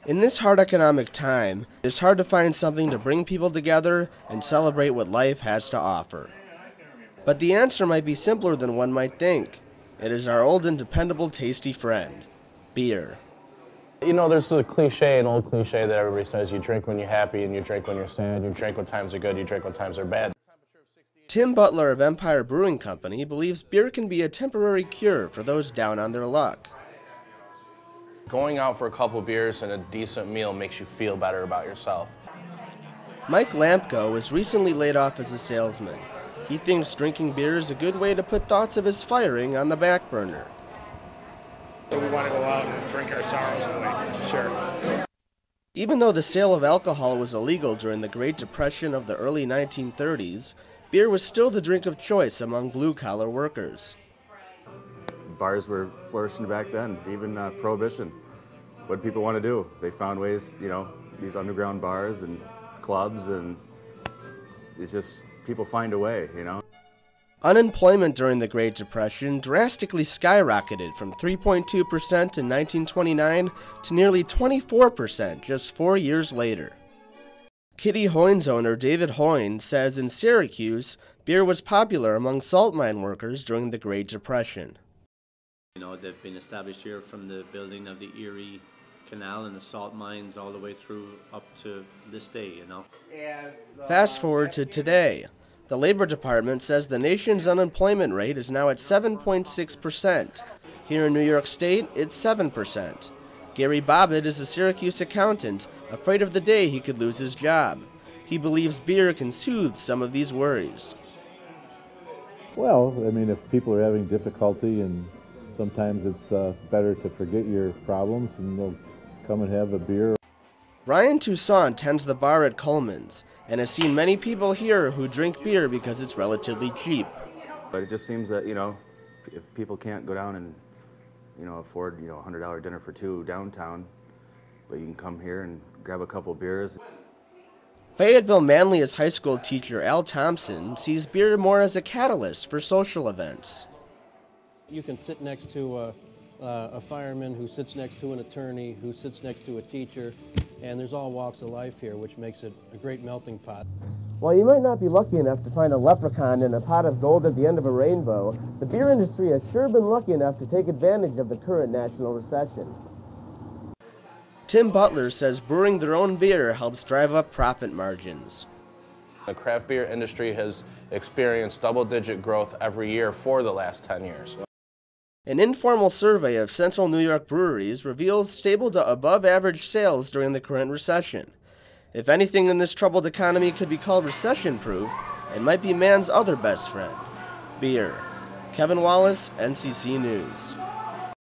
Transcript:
In this hard economic time, it's hard to find something to bring people together and celebrate what life has to offer. But the answer might be simpler than one might think. It is our old and dependable tasty friend, beer. You know, there's an old cliche that everybody says, you drink when you're happy and you drink when you're sad, you drink when times are good, you drink when times are bad. Tim Butler of Empire Brewing Company believes beer can be a temporary cure for those down on their luck. Going out for a couple beers and a decent meal makes you feel better about yourself. Mike Lampko was recently laid off as a salesman. He thinks drinking beer is a good way to put thoughts of his firing on the back burner. We want to go out and drink our sorrows away, sure. Even though the sale of alcohol was illegal during the Great Depression of the early 1930s, beer was still the drink of choice among blue-collar workers. Bars were flourishing back then, even Prohibition. What did people want to do? They found ways, you know, these underground bars and clubs, and it's just, people find a way, you know. Unemployment during the Great Depression drastically skyrocketed from 3.2% in 1929 to nearly 24% just 4 years later. Kitty Hoyne's owner, David Hoyne, says in Syracuse, beer was popular among salt mine workers during the Great Depression. You know, they've been established here from the building of the Erie Canal and the salt mines all the way through up to this day, you know. Fast forward to today. The Labor Department says the nation's unemployment rate is now at 7.6%. Here in New York State, it's 7%. Gary Bobbitt is a Syracuse accountant, afraid of the day he could lose his job. He believes beer can soothe some of these worries. Well, I mean, if people are having difficulty, and sometimes it's better to forget your problems and they'll come and have a beer. Ryan Toussaint tends the bar at Coleman's and has seen many people here who drink beer because it's relatively cheap. But it just seems that, you know, if people can't go down and, you know, afford, you know, a $100 dinner for two downtown, but you can come here and grab a couple beers. Fayetteville Manlius High School teacher Al Thompson sees beer more as a catalyst for social events. You can sit next to a fireman who sits next to an attorney, who sits next to a teacher, and there's all walks of life here, which makes it a great melting pot. While you might not be lucky enough to find a leprechaun in a pot of gold at the end of a rainbow, the beer industry has sure been lucky enough to take advantage of the current national recession. Tim Butler says brewing their own beer helps drive up profit margins. The craft beer industry has experienced double-digit growth every year for the last 10 years. An informal survey of Central New York breweries reveals stable to above-average sales during the current recession. If anything in this troubled economy could be called recession-proof, it might be man's other best friend, beer. Kevin Wallace, NCC News.